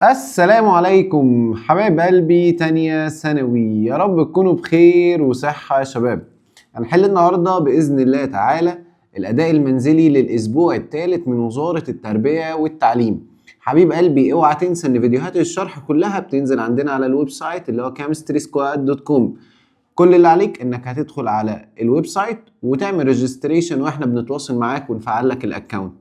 السلام عليكم حبايب قلبي تانية ثانوي، يا رب تكونوا بخير وصحة يا شباب. هنحل النهاردة بإذن الله تعالى الأداء المنزلي للأسبوع الثالث من وزارة التربية والتعليم. حبيب قلبي اوعى تنسى ان فيديوهات الشرح كلها بتنزل عندنا على الويب سايت اللي هو chemistry.squad.com. كل اللي عليك انك هتدخل على الويب سايت وتعمل ريجستريشن واحنا بنتواصل معاك ونفعل لك الاكونت.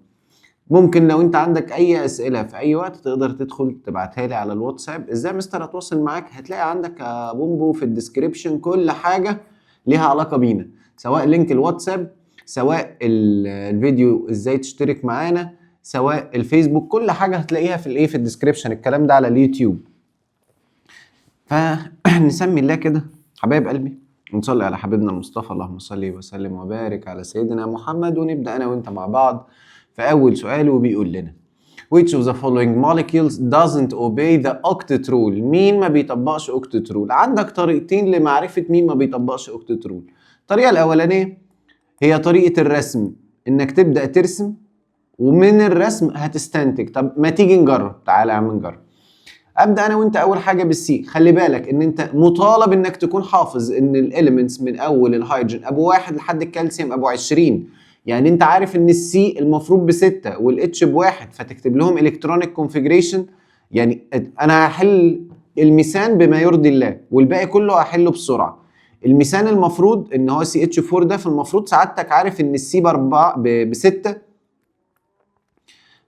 ممكن لو انت عندك اي اسئله في اي وقت تقدر تدخل تبعتها لي على الواتساب. ازاي مستر اتواصل معاك؟ هتلاقي عندك يا بومبو في الديسكريبشن كل حاجه ليها علاقه بينا، سواء لينك الواتساب، سواء الفيديو ازاي تشترك معانا، سواء الفيسبوك، كل حاجه هتلاقيها في الديسكريبشن. الكلام ده على اليوتيوب. فنسمي الله كده حبايب قلبي ونصلي على حبيبنا المصطفى، اللهم صل وسلم وبارك على سيدنا محمد، ونبدا انا وانت مع بعض في اول سؤال وبيقول لنا which of the following molecules doesn't obey the octet rule؟ مين ما بيطبقش octet rule؟ عندك طريقتين لمعرفة مين ما بيطبقش octet rule. الطريقة الأولانية هي طريقة الرسم، إنك تبدأ ترسم ومن الرسم هتستنتج. طب ما تيجي نجرب، تعالى يا عم نجرب. ابدا انا وانت اول حاجه بالسي. خلي بالك ان انت مطالب انك تكون حافظ ان الاليمنتس من اول الهيدروجين ابو 1 لحد الكالسيوم ابو 20. يعني انت عارف ان السي المفروض ب6 والاتش ب1، فتكتب لهم الكترونيك كونفيجريشن. يعني انا هحل الميثان بما يرضي الله والباقي كله هحله بسرعه. الميثان المفروض ان هو سي اتش 4 ده، فالمفروض سعادتك عارف ان السي ب6،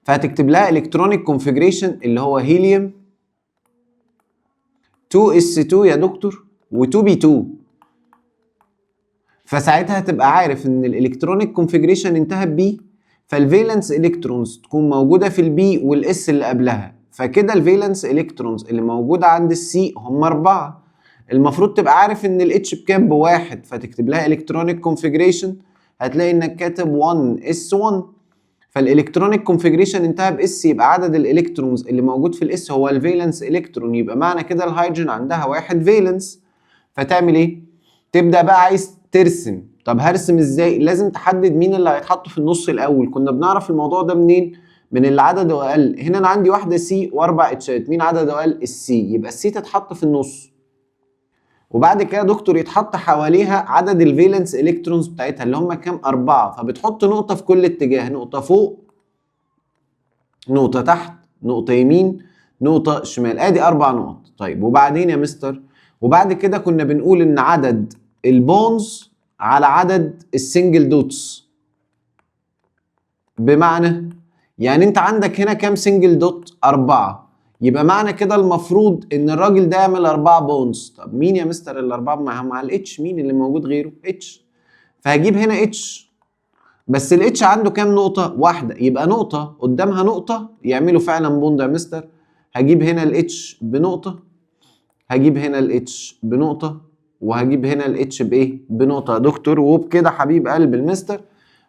فهتكتب لها الكترونيك كونفيجريشن اللي هو هيليوم 2s2 يا دكتور و2b2. فساعتها هتبقى عارف ان الالكترونيك كونفيجريشن انتهى ب، فالفالنس الكترونز تكون موجوده في البي والاس اللي قبلها، فكده الفالنس الكترونز اللي موجوده عند السي هم 4. المفروض تبقى عارف ان الاتش بكام ب1، فتكتب لها الكترونيك كونفيجريشن، هتلاقي انك كاتب 1s1. فالالكترونيك كونفيجريشن انتهى باس، يبقى عدد الالكترونز اللي موجود في الاس هو الفالنس الكترون، يبقى معنى كده الهيدروجين عندها 1 فالنس. فتعمل ايه؟ تبدا بقى عايز ترسم. طب هرسم ازاي؟ لازم تحدد مين اللي هيتحط في النص الاول. كنا بنعرف الموضوع ده منين؟ من اللي عدده اقل. هنا انا عندي واحده سي واربع اتشات، مين عدده اقل؟ السي، يبقى السي تتحط في النص. وبعد كده دكتور يتحط حواليها عدد الفالنس الكترونز بتاعتها اللي هم كام؟ 4. فبتحط نقطه في كل اتجاه، نقطه فوق، نقطة تحت، نقطة يمين، نقطة شمال. ادي 4 نقط. طيب وبعدين يا مستر؟ وبعد كده كنا بنقول ان عدد البونز على عدد السنجل دوتس. بمعنى يعني انت عندك هنا كام سنجل دوت؟ 4. يبقى معنى كده المفروض ان الراجل ده يعمل 4 بونز. طب مين يا مستر الاربعة؟ مع الاتش، مين اللي موجود غيره؟ اتش. فهجيب هنا اتش، بس الاتش عنده كام نقطة؟ واحدة، يبقى نقطة قدامها نقطة يعملوا فعلا بوند يا مستر. هجيب هنا الاتش بنقطة، هجيب هنا الاتش بنقطة، وهجيب هنا الاتش بايه؟ بنقطة يا دكتور. وبكده حبيب قلب المستر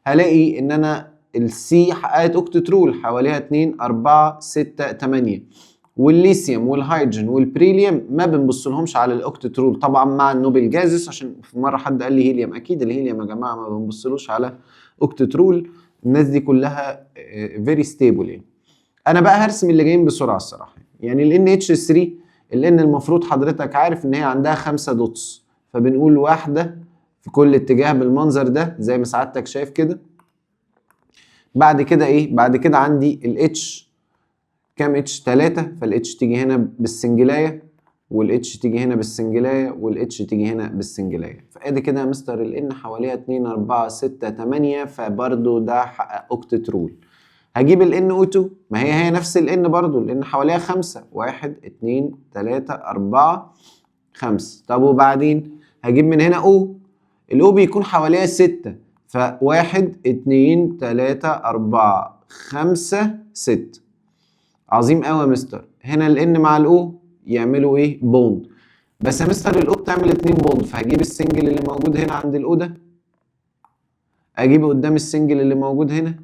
هلاقي ان انا السي حققت اوكتت رول، حواليها 2 4 6 8. والليثيوم والهيدروجين والبريليوم ما بنبصلهمش على الاوكتت رول طبعا مع النوبل جازس، عشان في مره حد قال لي هيليوم، اكيد الهيليوم يا جماعه ما بنبصلوش على اوكتت رول. الناس دي كلها فيري ستيبل يعني. انا بقى هرسم اللي جايين بسرعه الصراحه. يعني ال NH3 ال N المفروض حضرتك عارف ان هي عندها 5 دوتس، فبنقول واحده في كل اتجاه بالمنظر ده زي ما سعادتك شايف كده. بعد كده ايه؟ بعد كده عندي ال H كام اتش؟ 3، فالاتش تيجي هنا بالسنجلايه، والاتش تيجي هنا بالسنجلايه، والاتش تيجي هنا بالسنجلايه. فادي كده يا مستر الان حواليها 2 4 6 8، فبرضه ده حقق اوكتت رول. هجيب ال NO2، ما هي نفس ال N برضه، الان حواليها 5، 1 2 3 4 5. طب وبعدين هجيب من هنا O، الأو بيكون حواليها 6، فواحد 2 3 4 5 6. عظيم قوي يا مستر. هنا الان مع الاو يعملوا ايه؟ بوند. بس يا مستر الاو بتعمل 2 بوند، فهجيب السنجل اللي موجود هنا عند الاو ده، اجيبه قدام السنجل اللي موجود هنا،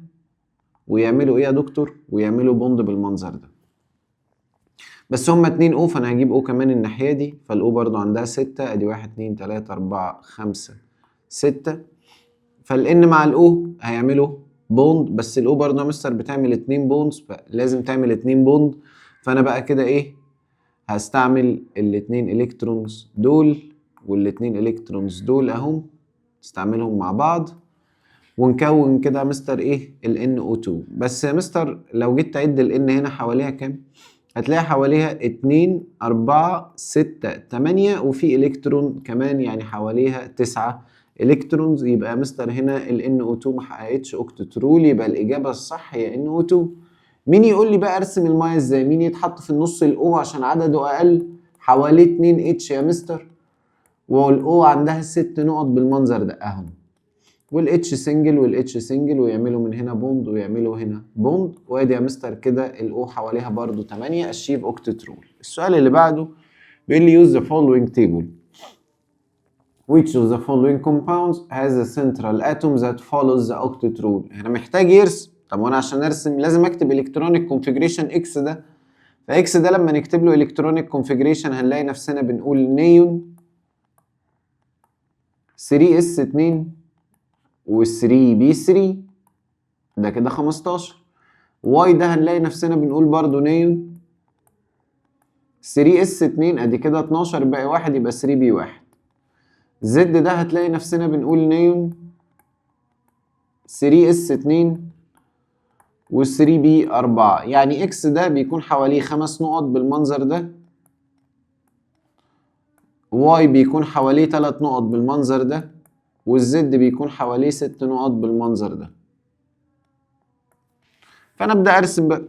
ويعملوا ايه يا دكتور؟ ويعملوا بوند بالمنظر ده. بس هما 2 او، فانا هجيب او كمان الناحيه دي، فالاو برضو عندها 6. ادي 1 2 3 4 5 6. فالان مع الاو هيعملوا بوند، بس الاو برضه يا مستر بتعمل 2 بوندز، فلازم تعمل 2 بوند. فانا بقى كده ايه، هستعمل الاتنين الكترونز دول والاتنين الكترونز دول اهم، استعملهم مع بعض ونكون كده مستر ايه ال NO2. بس يا مستر لو جيت تعد ال N هنا حواليها كام؟ هتلاقي حواليها 2 4 6 8 وفي الكترون كمان، يعني حواليها 9 الكترونز. يبقى يا مستر هنا ال NO2 ما حققتش اوكتت رول، يبقى الاجابه الصح هي NO2. مين يقول لي بقى ارسم الميه ازاي؟ مين يتحط في النص الاو عشان عدده اقل؟ حواليه 2 اتش يا مستر، والاو عندها 6 نقط بالمنظر ده اهم، والاتش سنجل والاتش سنجل، ويعملوا من هنا بوند ويعملوا هنا بوند، وادي يا مستر كده الاو حواليها برضو 8 اشيف اوكتت رول. السؤال اللي بعده بيقول لي use the following table which of the following compounds has a central atom that follows the octet rule. انا محتاج يرسم. طب وانا عشان ارسم لازم اكتب الكترونيك كونفيجريشن اكس ده، فاكس ده لما نكتب له الكترونيك كونفيجريشن هنلاقي نفسنا بنقول نيون 3s2 و3b3 ده كده 15. واي ده هنلاقي نفسنا بنقول برضو نيون 3s2 ادي كده 12 باقي واحد يبقى 3b1. زد ده هتلاقي نفسنا بنقول نيون 3s2 و3b4. يعني اكس ده بيكون حواليه 5 نقط بالمنظر ده، واي بيكون حواليه 3 نقط بالمنظر ده، والزد بيكون حواليه 6 نقط بالمنظر ده. فانا ابدا ارسم بقى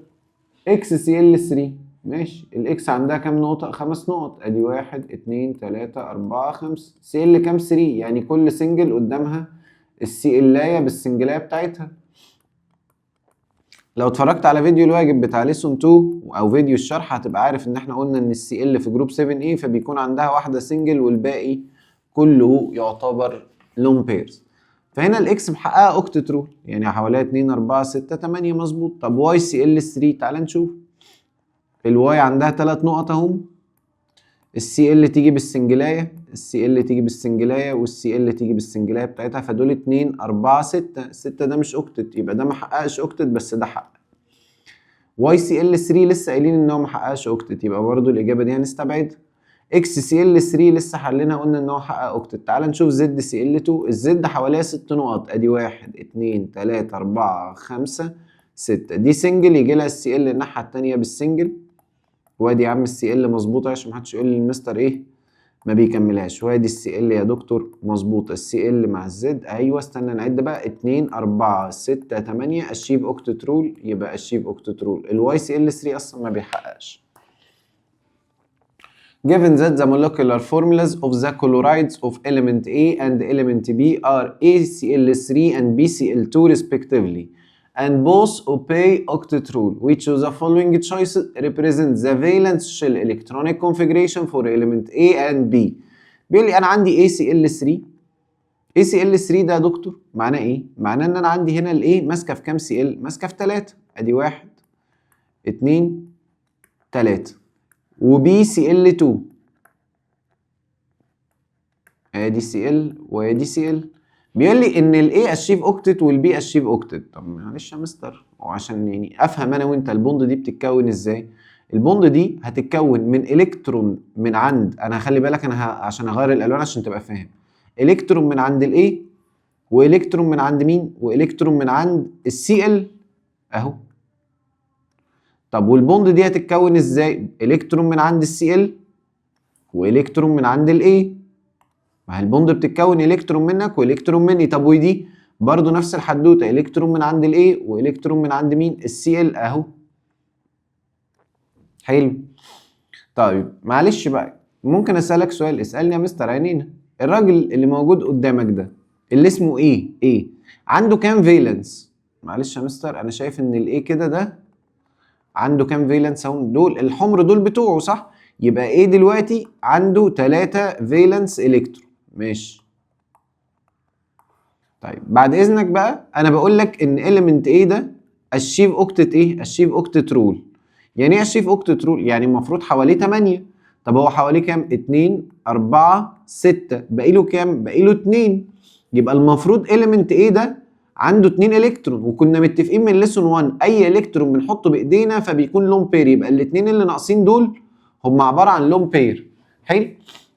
اكس سي ال 3. ماشي، الاكس عندها كام نقطه؟ 5 نقط، ادي 1 2 3 4 5. سي ال كام؟ 3، يعني كل سنجل قدامها السي الايه بالسنجلايه بتاعتها. لو اتفرجت على فيديو الواجب بتاع ليسون 2 او فيديو الشرح هتبقى عارف ان احنا قلنا ان السي ال في جروب 7A فبيكون عندها واحده سنجل والباقي كله يعتبر لون بيرز. فهنا الاكس محققه اوكتت رول، يعني حواليها 2 4 6 8 مظبوط. طب واي سي ال 3 تعال نشوف. الواي عندها 3 نقط اهم، السي ال تيجي بالسنجلايه، السي ال تيجي بالسنجلايه، والسي ال تيجي بالسنجلايه بتاعتها، فدول 2 4 6. 6 ده مش اوكتت، يبقى ده ما حققش اوكتت بس ده حقق. واي سي ال 3 لسه قايلين ان هو ما حققش اوكتت، يبقى برضو الاجابه دي هنستبعدها. اكس سي ال 3 لسه حلينا قلنا ان هو حقق اوكتت. تعال نشوف زد سي ال 2. الزد حواليها 6 نقط، ادي 1 2 3 4 5 6. دي سنجل يجي لها السي ال الناحيه الثانيه بالسنجل، وادي يا عم السي ال مظبوطه عشان محدش يقول لي المستر ايه ما بيكملهاش. وادي السي ال يا دكتور مظبوطه، السي ال مع الزد. ايوه استنى نعد بقى 2 4 6 8 اشيف اوكتت رول، يبقى اشيف اوكتت رول. الواي سي ال 3 اصلا ما بيحققش. Given that the molecular formulas of the chlorides of element A and element B are ACl3 and BCl2 respectively, and both obey octet rule, which of the following choices represents the valence shell electronic configuration for element A and B؟ بيقول لي انا عندي ACl3. ACl3 ده يا دكتور معناه ايه؟ معناه ان انا عندي هنا الايه ماسكه في كام سي ال؟ ماسكه في 3، ادي 1 2 3. وبي سي ال 2 ادي سي ال وادي سي ال. بيقول لي ان الاي اشيف اوكتت والبي اشيف اوكتت. طب معلش يا مستر، وعشان يعني افهم انا وانت البوند دي بتتكون ازاي. البوند دي هتتكون من الكترون من عند، انا هخلي بالك انا عشان اغير الالوان عشان تبقى فاهم. الكترون من عند الاي، والكترون من عند مين؟ والكترون من عند السي ال اهو. طب والبوند دي هتتكون ازاي؟ الكترون من عند السي ال والكترون من عند الاي. ما هي البوند بتتكون الكترون منك والكترون مني. طب ودي برضو نفس الحدوته، الكترون من عند الاي والكترون من عند مين؟ السي ال اهو. حلو. طيب معلش بقى ممكن اسالك سؤال؟ اسالني يا مستر عينينا. الراجل اللي موجود قدامك ده اللي اسمه ايه عنده كام فالنس؟ معلش يا مستر انا شايف ان الايه كده ده عنده كام فالنس اهو، دول الحمر دول بتوعه صح؟ يبقى ايه دلوقتي عنده 3 فالنس الكترون. ماشي. طيب بعد اذنك بقى انا بقول لك ان element A ده اشيف اوكتت ايه؟ اشيف اوكتت رول. يعني ايه اشيف اوكتت رول؟ يعني المفروض حواليه 8. طب هو حواليه كام؟ 2 4 6. باقي له كام؟ باقي له 2. يبقى المفروض element A ده عنده 2 الكترون، وكنا متفقين من ليسون 1 اي الكترون بنحطه بايدينا فبيكون لون بير، يبقى الاثنين اللي ناقصين دول هم عباره عن لون بير. حلو.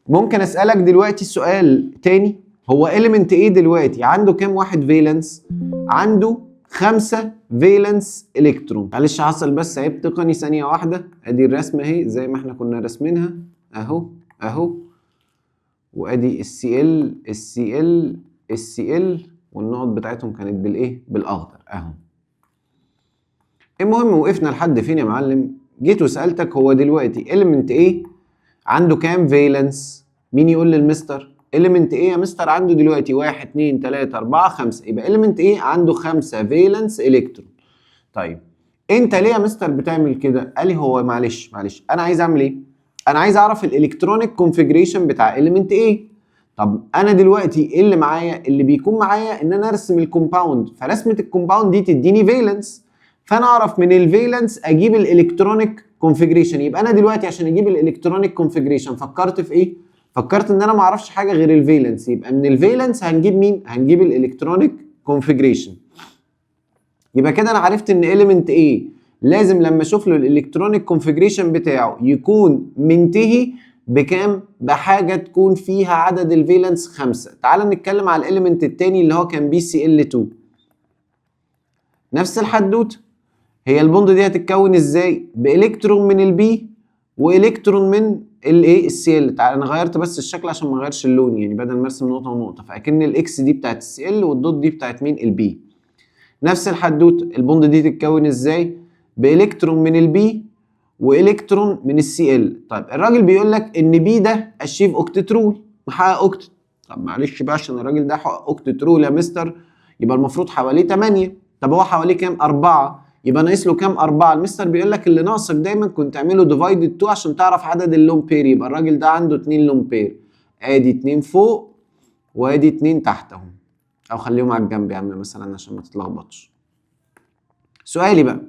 ممكن اسالك دلوقتي سؤال تاني، هو element ايه دلوقتي عنده كام واحد فالنس؟ عنده 5 فالنس الكترون. معلش حصل بس عيب تقني ثانيه واحده، ادي الرسمه اهي زي ما احنا كنا راسمينها اهو اهو، وادي السي ال والنقط بتاعتهم كانت بالايه؟ بالاخضر اهو. المهم وقفنا لحد فين يا معلم؟ جيت وسالتك هو دلوقتي element ايه عنده كام فالنس؟ مين يقول للمستر؟ element ايه يا مستر عنده دلوقتي 1 2 3 4 5، يبقى element ايه عنده 5 فالنس الكترون. طيب انت ليه يا مستر بتعمل كده؟ قال لي هو معلش انا عايز اعمل ايه؟ انا عايز اعرف الالكترونيك كونفيجريشن بتاع element ايه. طب انا دلوقتي ايه اللي معايا؟ اللي بيكون معايا ان انا ارسم الكومباوند، فرسمه الكومباوند دي تديني فالنس، فانا اعرف من الفالنس اجيب الالكترونيك كونفيجريشن. يبقى انا دلوقتي عشان اجيب الالكترونيك كونفيجريشن فكرت في ايه؟ فكرت ان انا ما اعرفش حاجه غير الفالنس، يبقى من الفالنس هنجيب مين؟ هنجيب الالكترونيك كونفيجريشن. يبقى كده انا عرفت ان element ايه لازم لما اشوف له الالكترونيك كونفيجريشن بتاعه يكون منتهي بكام؟ بحاجه تكون فيها عدد الفالنس 5. تعال نتكلم على الاليمنت الثاني اللي هو كان BCl2. نفس الحدوته، هي البوند دي هتتكون ازاي؟ بالكترون من البي والكترون من الايه؟ السي. تعال انا غيرت بس الشكل عشان ما اغيرش اللون، يعني بدل ما ارسم نقطه ونقطه فاكن الاكس دي بتاعت السي والدوت دي بتاعت مين؟ البي. نفس الحدوته، البوند دي تتكون ازاي؟ بالكترون من البي والكترون من السي. طيب الراجل بيقول لك ان بي ده اشيف اوكتت رول، محقق اوكتت. طب معلش بقى عشان الراجل ده حقق اوكتت رول يا مستر يبقى المفروض حواليه 8. طب هو حواليه كام؟ 4. يبقى ناقص له كام؟ 4. المستر بيقول لك اللي ناقصك دايما كنت تعمله ديفايدد 2 عشان تعرف عدد اللون بير، يبقى الراجل ده عنده 2 لون بير، ادي 2 فوق وادي 2 تحت اهو، او خليهم على الجنب يا عم مثلا عشان ما تتلخبطش. سؤالي بقى،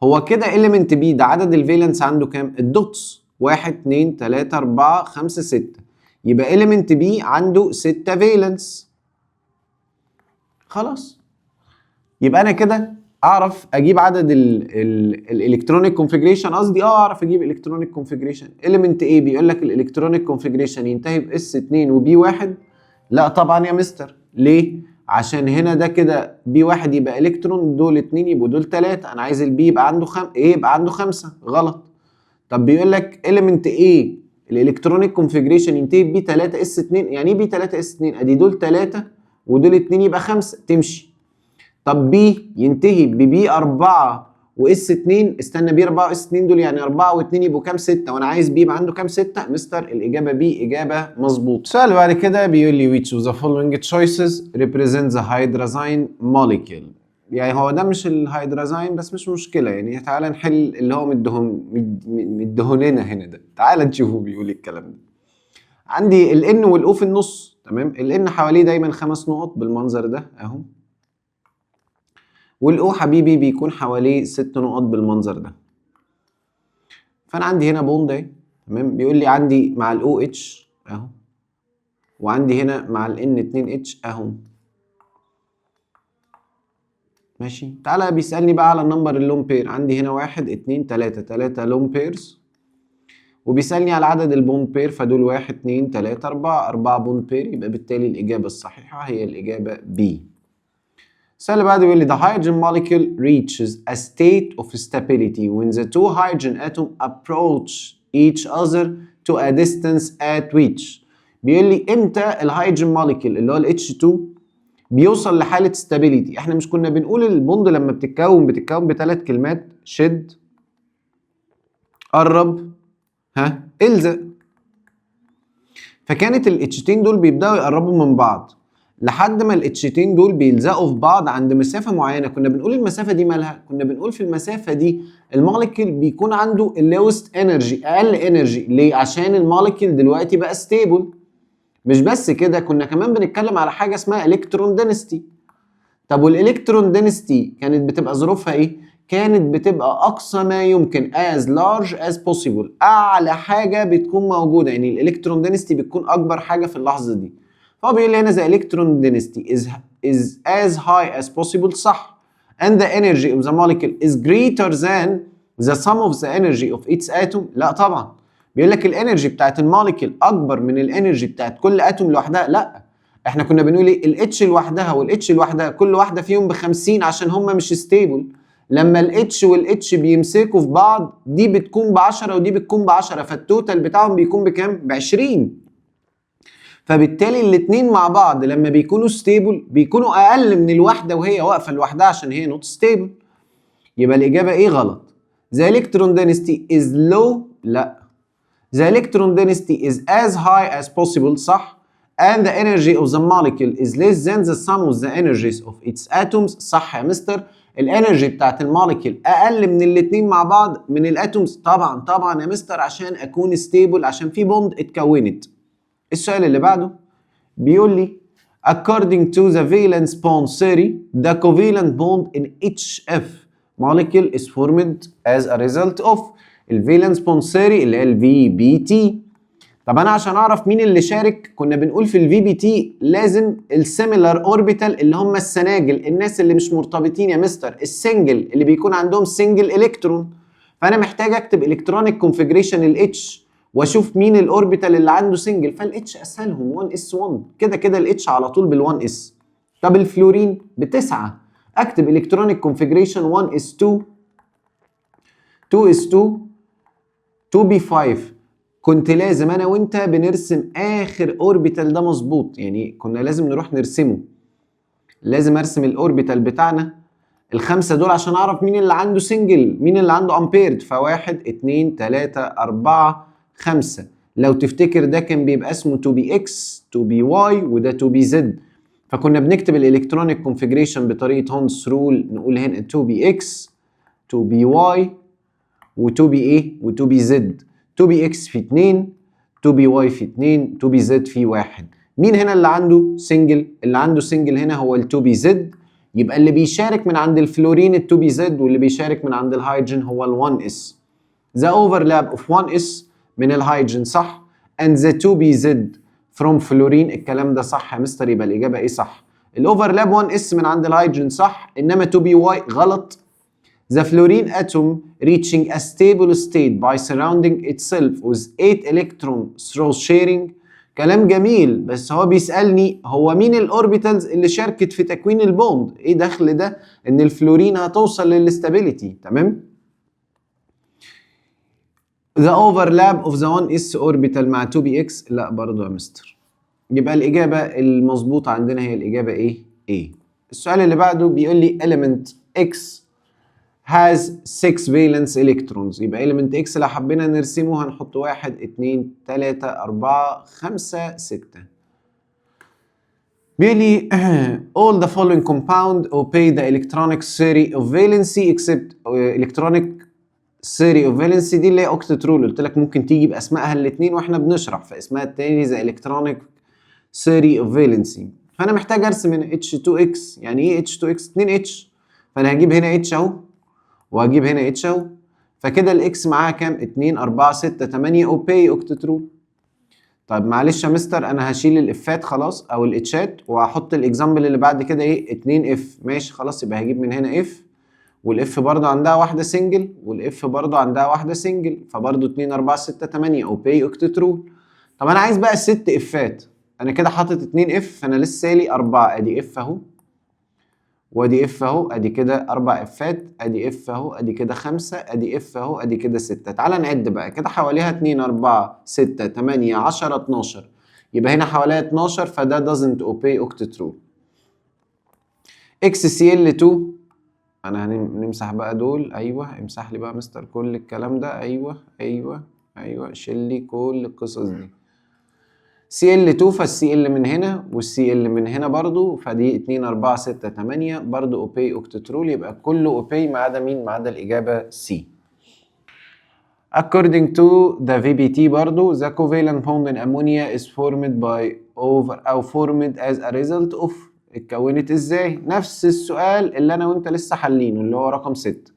هو كده element B ده عدد الفالنس عنده كام؟ الدوتس 1 2 3 4 5 6، يبقى element B عنده 6 فالنس. خلاص يبقى انا كده اعرف اجيب عدد الالكترونيك كونفيجريشن، قصدي اعرف اجيب الكترونيك كونفيجريشن. element A بيقول لك الالكترونيك كونفيجريشن ينتهي ب S2 وB1. لا طبعا يا مستر، ليه؟ عشان هنا ده كده B1 يبقى الكترون، دول 2 يبقوا دول 3، انا عايز البي يبقى عنده يبقى عنده 5. غلط. طب بيقول لك element A الالكترونيك كونفيجريشن ينتهي ب B3S2، يعني ايه B3S2؟ ادي دول 3 ودول 2 يبقى 5، تمشي. طب بي ينتهي ببي 4 واس 2، استنى بي 4 واس 2 دول يعني 4 و2 يبقوا كام؟ 6، وانا عايز بي يبقى عنده كام؟ 6. مستر الاجابه بي اجابه مظبوط. السؤال اللي بعد كده بيقول لي which of the following choices represents the hydrazine molecule. يعني هو ده مش الهيدرازين بس مش مشكله، يعني تعالى نحل اللي هو مدهوننا هنا ده، تعالى نشوفه بيقول لي الكلام ده. عندي الان والاو في النص، تمام؟ الان حواليه دايما 5 نقط بالمنظر ده اهو، والاو حبيبي بيكون حواليه 6 نقط بالمنظر ده. فانا عندي هنا بوند اهي، تمام؟ بيقول لي عندي مع الاو اتش اهو، وعندي هنا مع الان 2 اتش اهو، ماشي. تعالى بيسالني بقى على النمبر اللون بير، عندي هنا 1 2 3 لون بيرز، وبيسالني على عدد البوند بير، فدول 1 2 3 4 بوند بير، يبقى بالتالي الاجابه الصحيحه هي الاجابه بي. السؤال اللي بعده بيقول لي the hydrogen molecule reaches a state of stability when the two hydrogen atoms approach each other to a distance at which. بيقول لي امتى الهيدروجين موليكيول اللي هو ال H2 بيوصل لحالة stability. احنا مش كنا بنقول البوند لما بتتكون بثلاث كلمات؟ شد، قرب، الزق. فكانت الاتشتين دول بيبداوا يقربوا من بعض لحد ما الاتشتين دول بيلزقوا في بعض عند مسافه معينه. كنا بنقول المسافه دي مالها؟ كنا بنقول في المسافه دي الموليكيول بيكون عنده اللوست انرجي، اقل انرجي. ليه؟ عشان الموليكيول دلوقتي بقى ستيبل. مش بس كده، كنا كمان بنتكلم على حاجه اسمها الكترون دينستي. طب والالكترون دينستي كانت بتبقى ظروفها ايه؟ كانت بتبقى اقصى ما يمكن as large as possible، اعلى حاجه بتكون موجوده، يعني الالكترون دينستي بتكون اكبر حاجه في اللحظه دي. فهو بيقول لي هنا the electron density is is as high as possible صح. and the energy of the molecule is greater than the sum of the energy of its atom. لا طبعا، بيقول لك الانرجي بتاعت الموليكيول اكبر من الانرجي بتاعت كل اتوم لوحدها. لا، احنا كنا بنقول ايه؟ الاتش لوحدها والاتش لوحدها كل واحده فيهم ب50 عشان هم مش ستيبل. لما الاتش والاتش بيمسكوا في بعض دي بتكون ب10 ودي بتكون ب10، فالتوتال بتاعهم بيكون بكام؟ ب20. فبالتالي الاثنين مع بعض لما بيكونوا ستيبل بيكونوا اقل من الواحده وهي واقفه لوحدها عشان هي نوت ستيبل. يبقى الاجابه ايه؟ غلط. The electron density is low. لا. The electron density is as high as possible صح. And the energy of the molecule is less than the sum of the energies of its atoms صح يا مستر. الانرجي بتاعت الموليكيول اقل من الاثنين مع بعض من الاتومز. طبعا طبعا يا مستر، عشان اكون ستيبل، عشان في بوند اتكونت. السؤال اللي بعده بيقول لي according to the valence bond theory the covalent bond in each F molecule is formed as a result of الفالنس بوند ثيوري اللي هي الفي بي تي. طب انا عشان اعرف مين اللي شارك كنا بنقول في الفي بي تي لازم السيميلار اوربيتال اللي هم السناجل، الناس اللي مش مرتبطين يا مستر، السنجل اللي بيكون عندهم سنجل الكترون. فانا محتاج اكتب الكترونيك كونفيجريشن الاتش واشوف مين الاوربيتال اللي عنده سنجل، فالاتش اسهلهم 1s1 كده كده الاتش على طول بال1s. طب الفلورين ب9 اكتب الكترونيك كونفيجريشن 1s2 2s2 2b5. كنت لازم انا وانت بنرسم اخر اوربيتال ده مظبوط، يعني كنا لازم نروح نرسمه. لازم ارسم الاوربيتال بتاعنا الخمسه دول عشان اعرف مين اللي عنده سنجل مين اللي عنده امبيرد. فواحد 2 3 4 5. لو تفتكر ده كان بيبقى اسمه 2bx 2by وده 2bz. فكنا بنكتب الالكترونيك كونفيجريشن بطريقه هونس رول، نقول هنا 2bx 2by و2ba و2bz. 2bx في 2 2by في 2 2bz في 1. مين هنا اللي عنده سنجل؟ اللي عنده سنجل هنا هو ال2bz. يبقى اللي بيشارك من عند الفلورين ال2bz واللي بيشارك من عند الهيدروجين هو ال1s. The overlap of 1s من الهيدروجين صح and the 2bz from fluorine. الكلام ده صح يا مستر، يبقى الإجابة إيه صح؟ الأوفرلاب 1s من عند الهيدروجين صح، إنما 2by غلط. The fluorine atom reaching a stable state by surrounding itself with 8 electron through sharing. كلام جميل، بس هو بيسألني هو مين الاوربيتالز اللي شاركت في تكوين البوند؟ ايه دخل ده ان الفلورين هتوصل للاستابيليتي؟ تمام. The overlap of the 1s orbital مع 2bx لا برضه يا مستر. يبقى الإجابة المظبوطة عندنا هي الإجابة ايه؟ A. السؤال اللي بعده بيقول لي element X has 6 valence electrons. يبقى element X لو حبينا نرسمه هنحط 1 2 3 4 5 6. بيقول لي all the following compound obey the electronic theory of valency except electronic theory of valency دي اللي هي octet rule. قلت لك ممكن تيجي باسمائها الاثنين واحنا بنشرح، فاسمها الثاني the electronic theory of valency. فانا محتاج ارسم هنا H2X. يعني ايه H2X؟ 2H. فانا هجيب هنا H اهو وهجيب هنا اتش اهو. فكده الاكس معاها كام؟ 2 4 6 8 اوبي اوكتت رول. طيب معلش يا مستر انا هشيل الافات خلاص او الاتشات وهحط الاكزامبل اللي بعد كده ايه؟ 2 اف. ماشي خلاص، يبقى هجيب من هنا اف والاف برضه عندها واحده سنجل والاف برضه عندها واحده سنجل، فبرضه 2 4 6 8 اوبي اوكتت رول. طب انا عايز بقى الست افات. انا كده حاطط 2 اف فانا لسه لي 4. ادي اف اهو وادي اف اهو، ادي كده 4 افات، ادي اف اهو، ادي كده 5، ادي اف اهو، ادي كده 6. تعال نعد بقى كده حواليها 2 4 6 8 10 12. يبقى هنا حواليها 12 فده doesn't obey octet rule. XCl2 انا هنمسح بقى دول. ايوه امسح لي بقى مستر كل الكلام ده. ايوه ايوه ايوه شيل لي كل القصص دي. Cl2 فالCl من هنا والCl من هنا برضو، فدي 2 4 6 8 برضو اوبي اوكتت رول. يبقى كله اوبي ما عدا مين؟ ما عدا الإجابة C. According to the VBT برضو the covalent bond in ammonia is formed by أو formed as a result of. اتكونت ازاي؟ نفس السؤال اللي انا وانت لسه حلينه اللي هو رقم 6.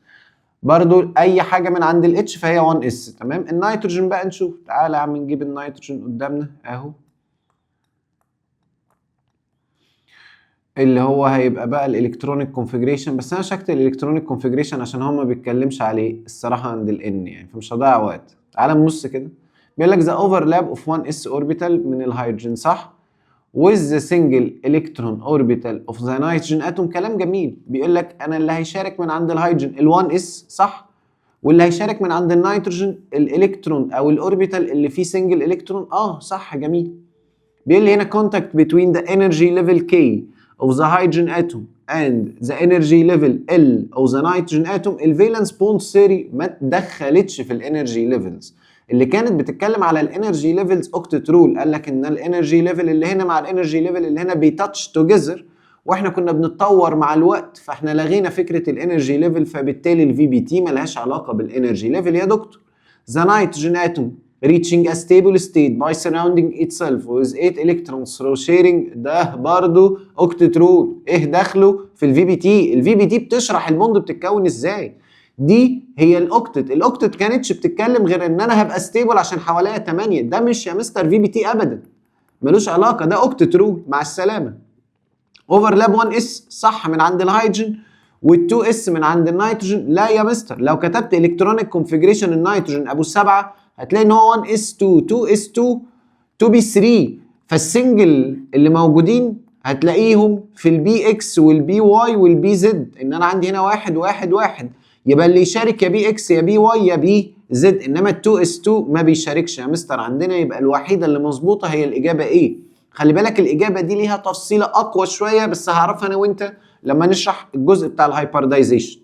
برضو اي حاجة من عند الاتش فهي 1s. تمام. النيتروجين بقى نشوف. تعالى يا عم نجيب النيتروجين قدامنا اهو. اللي هو هيبقى بقى الالكترونيك كونفيجريشن، بس انا مش هكتب الالكترونيك كونفيجريشن عشان هو ما بيتكلمش عليه الصراحه عند الان يعني، فمش هضيع وقت. تعالى نبص كده. بيقول لك the overlap of 1s orbital من الهيدروجين صح with the single electron orbital of the nitrogen atom. كلام جميل. بيقول لك انا اللي هيشارك من عند الهيدروجين ال1s صح، واللي هيشارك من عند النيتروجين الالكترون او الاوربيتال اللي فيه سنجل الكترون. صح جميل. بيقول لي هنا contact between the energy level K of the hydrogen atom and the energy level L of the nitrogen atom. الفالنس بوند ثيوري ما تدخلتش في الانرجي ليفلز. اللي كانت بتتكلم على الانرجي ليفلز اوكتت رول، قال لك ان الانرجي ليفل اللي هنا مع الانرجي ليفل اللي هنا بيتاتش توجذر، واحنا كنا بنتطور مع الوقت فاحنا لغينا فكره الانرجي ليفل، فبالتالي الفي بي تي ملهاش علاقه بالانرجي ليفل يا دكتور. The nitrogen atom reaching a stable state by surrounding itself with 8 electrons through sharing. ده برضو اوكتت رول. ايه دخله في الفي بي تي؟ الفي بي تي بتشرح البوند بتتكون ازاي. دي هي الاوكتت. الاوكتت كانتش بتتكلم غير ان انا هبقى ستيبل عشان حواليا 8. ده مش يا مستر في بي تي ابدا، ملوش علاقه، ده اوكتت رول. مع السلامه. اوفرلاب 1 اس صح من عند الهيدروجين وال2 اس من عند النيتروجين. لا يا مستر، لو كتبت الكترونيك كونفيجريشن النيتروجين ابو 7 هتلاقي ان هو 1 اس 2 2 اس 2 2 بي 3، فالسنجل اللي موجودين هتلاقيهم في البي اكس والبي واي والبي زد. ان انا عندي هنا 1 1 1، يبقى اللي يشارك يا بي اكس يا بي واي يا بي زد، انما ال2 اس 2 ما بيشاركش يا مستر عندنا. يبقى الوحيده اللي مظبوطه هي الاجابه ايه. خلي بالك الاجابه دي ليها تفصيله اقوى شويه بس هعرفها انا وانت لما نشرح الجزء بتاع الهايبردايزيشن.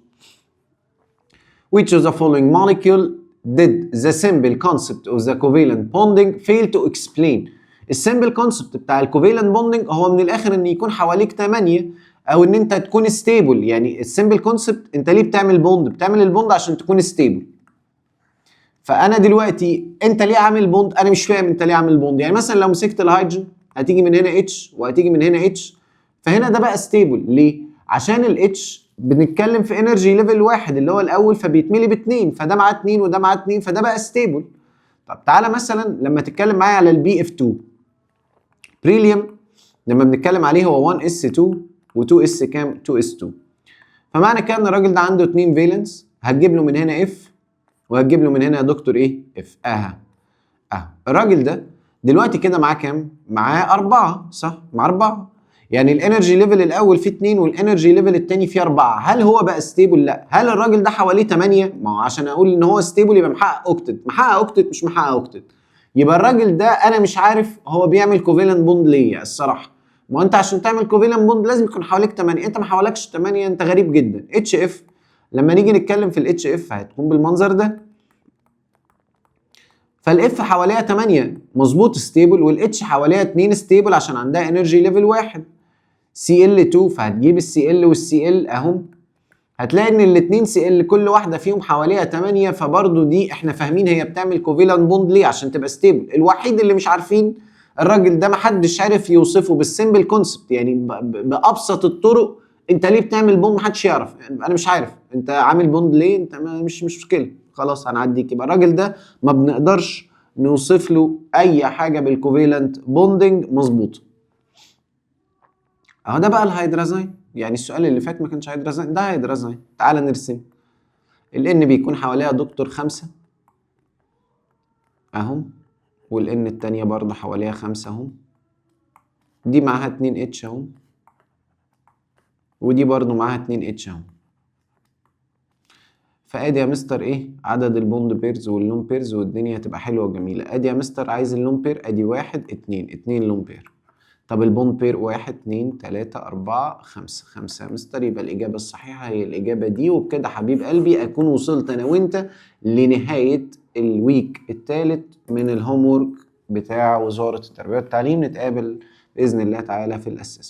Which of the following molecule did the simple concept of the covalent bonding fail to explain. السيمبل كونسبت بتاع الكوفالنت بوندنج هو من الاخر ان يكون حواليك 8 او ان انت تكون ستيبل. يعني السيمبل كونسبت انت ليه بتعمل بوند؟ بتعمل البوند عشان تكون ستيبل. فانا دلوقتي انت ليه عامل بوند؟ انا مش فاهم انت ليه عامل بوند. يعني مثلا لو مسكت الهيدروجين هتيجي من هنا اتش وهتيجي من هنا اتش، فهنا ده بقى ستيبل. ليه؟ عشان الاتش بنتكلم في انرجي ليفل واحد اللي هو الاول فبيتملي باتنين، فده معاه 2 وده معاه 2 فده بقى ستيبل. طب تعالى مثلا لما تتكلم معايا على البي اف 2 بريليوم، لما بنتكلم عليه هو 1 اس 2 و2 اس كام؟ 2 اس 2. فمعنى كده ان الراجل ده عنده 2 فالنس، هتجيب له من هنا اف وهتجيب له من هنا يا دكتور ايه؟ اف. الراجل ده دلوقتي كده معاه كام؟ معاه 4 صح؟ معاه 4. يعني الانرجي ليفل الاول فيه 2 والانرجي ليفل الثاني فيه 4. هل هو بقى ستيبل؟ لا. هل الراجل ده حواليه 8؟ ما هو عشان اقول ان هو ستيبل يبقى محقق اوكتت. محقق اوكتت مش محقق اوكتت. يبقى الراجل ده انا مش عارف هو بيعمل كوفالنت بوند ليه الصراحه. ما انت عشان تعمل كوفالنت بوند لازم يكون حواليك 8، انت ما حوالكش 8، انت غريب جدا. اتش اف لما نيجي نتكلم في الاتش اف هتكون بالمنظر ده. فالاف حواليها 8 مظبوط ستيبل، والاتش حواليها 2 ستيبل عشان عندها انرجي ليفل 1. سي ال 2 فهتجيب السي ال والسي ال اهم، هتلاقي ان الاثنين سي ال كل واحده فيهم حواليها 8. فبرضه دي احنا فاهمين هي بتعمل كوفالنت بوند ليه، عشان تبقى ستيبل. الوحيد اللي مش عارفين الراجل ده محدش عارف يوصفه بالسيمبل كونسبت، يعني بابسط الطرق. انت ليه بتعمل بوند؟ محدش يعرف. انا مش عارف انت عامل بوند ليه، انت مش مشكله خلاص هنعديك. يبقى الراجل ده ما بنقدرش نوصف له اي حاجه بالكوفالنت بوندنج مظبوطه. اهو ده بقى الهيدرازين. يعني السؤال اللي فات ما كانش هيدرازين، ده هيدرازين. تعال نرسم. الان بيكون حواليها دكتور 5 اهو، والان التانية برضه حواليها 5 اهو، دي معاها 2 اتش اهو، ودي برضه معاها 2 اتش اهو. فادي يا مستر ايه عدد البوند بيرز واللون بيرز، والدنيا هتبقى حلوه وجميله. ادي يا مستر عايز اللون بير، ادي 1 2 لون بير. طب البوند بير 1 2 3 4 5 5 يا مستر. يبقى الاجابه الصحيحه هي الاجابه دي. وبكده حبيب قلبي اكون وصلت انا وانت لنهايه الويك الثالث من الهوم وورك بتاع وزاره التربيه والتعليم. نتقابل باذن الله تعالى في الاساس.